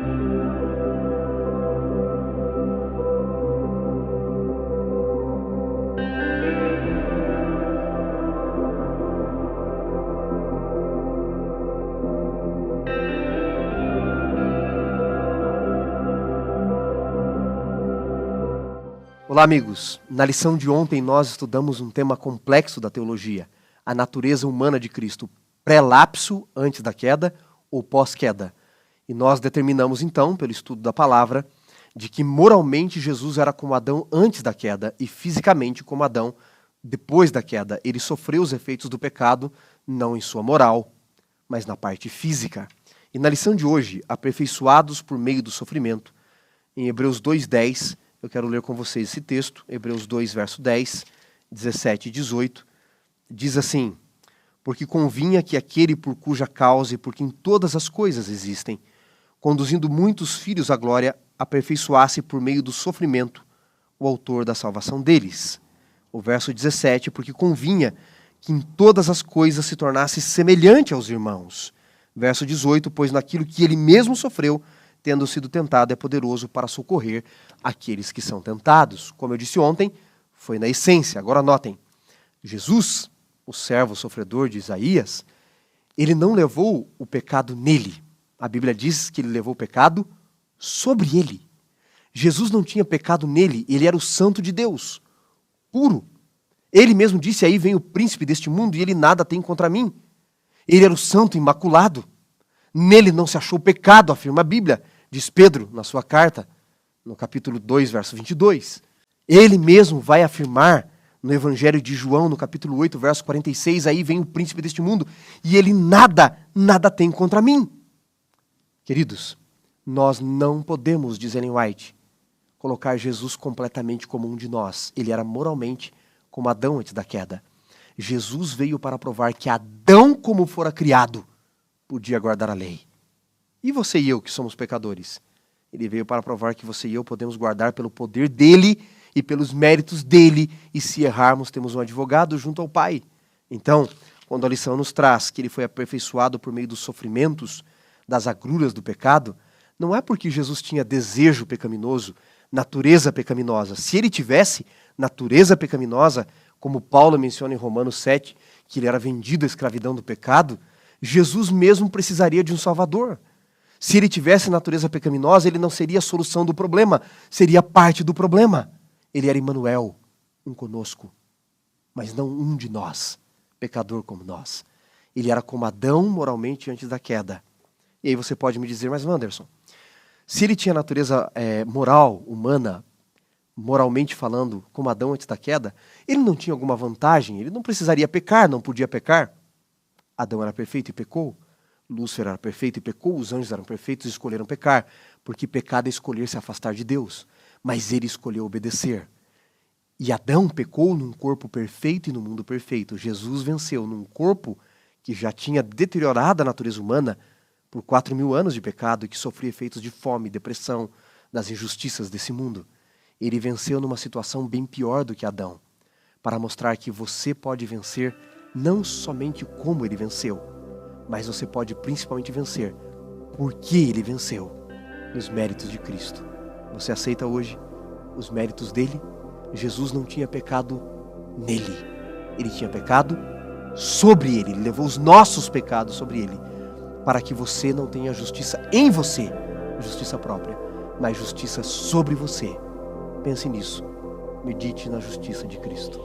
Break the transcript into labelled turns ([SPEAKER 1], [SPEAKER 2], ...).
[SPEAKER 1] Olá, amigos. Na lição de ontem nós estudamos um tema complexo da teologia, a natureza humana de Cristo, pré-lapso, antes da queda, ou pós-queda. E nós determinamos então, pelo estudo da palavra, de que moralmente Jesus era como Adão antes da queda e fisicamente como Adão depois da queda. Ele sofreu os efeitos do pecado, não em sua moral, mas na parte física. E na lição de hoje, aperfeiçoados por meio do sofrimento, em Hebreus 2:10, eu quero ler com vocês esse texto, Hebreus 2, verso 10, 17 e 18, diz assim: porque convinha que aquele por cuja causa e por quem todas as coisas existem, conduzindo muitos filhos à glória, aperfeiçoasse por meio do sofrimento o autor da salvação deles. O verso 17, porque convinha que em todas as coisas se tornasse semelhante aos irmãos. Verso 18, pois naquilo que ele mesmo sofreu, tendo sido tentado, é poderoso para socorrer aqueles que são tentados. Como eu disse ontem, foi na essência. Agora notem, Jesus, o servo sofredor de Isaías, ele não levou o pecado nele. A Bíblia diz que ele levou o pecado sobre ele. Jesus não tinha pecado nele, ele era o santo de Deus, puro. Ele mesmo disse, aí vem o príncipe deste mundo e ele nada tem contra mim. Ele era o santo imaculado. Nele não se achou pecado, afirma a Bíblia, diz Pedro na sua carta, no capítulo 2, verso 22. Ele mesmo vai afirmar no Evangelho de João, no capítulo 8, verso 46, aí vem o príncipe deste mundo e ele nada tem contra mim. Queridos, nós não podemos, diz Ellen White, colocar Jesus completamente como um de nós. Ele era moralmente como Adão antes da queda. Jesus veio para provar que Adão, como fora criado, podia guardar a lei. E você e eu, que somos pecadores? Ele veio para provar que você e eu podemos guardar pelo poder dele e pelos méritos dele, e se errarmos, temos um advogado junto ao Pai. Então, quando a lição nos traz que ele foi aperfeiçoado por meio dos sofrimentos, das agruras do pecado, não é porque Jesus tinha desejo pecaminoso, natureza pecaminosa. Se ele tivesse natureza pecaminosa, como Paulo menciona em Romanos 7, que ele era vendido à escravidão do pecado, Jesus mesmo precisaria de um Salvador. Se ele tivesse natureza pecaminosa, ele não seria a solução do problema, seria parte do problema. Ele era Emmanuel, um conosco, mas não um de nós, pecador como nós. Ele era como Adão moralmente antes da queda. E aí você pode me dizer, mas Wanderson, se ele tinha natureza moral, humana, moralmente falando, como Adão antes da queda, ele não tinha alguma vantagem? Ele não precisaria pecar, não podia pecar? Adão era perfeito e pecou, Lúcifer era perfeito e pecou, os anjos eram perfeitos e escolheram pecar, porque pecado é escolher se afastar de Deus, mas ele escolheu obedecer. E Adão pecou num corpo perfeito e no mundo perfeito. Jesus venceu num corpo que já tinha deteriorado a natureza humana por 4.000 anos de pecado e que sofria efeitos de fome, depressão, das injustiças desse mundo. Ele venceu numa situação bem pior do que Adão, para mostrar que você pode vencer não somente como ele venceu, mas você pode principalmente vencer porque ele venceu, nos méritos de Cristo. Você aceita hoje os méritos dele? Jesus não tinha pecado nele, ele tinha pecado sobre ele, ele levou os nossos pecados sobre ele, para que você não tenha justiça em você, justiça própria, mas justiça sobre você. Pense nisso, medite na justiça de Cristo.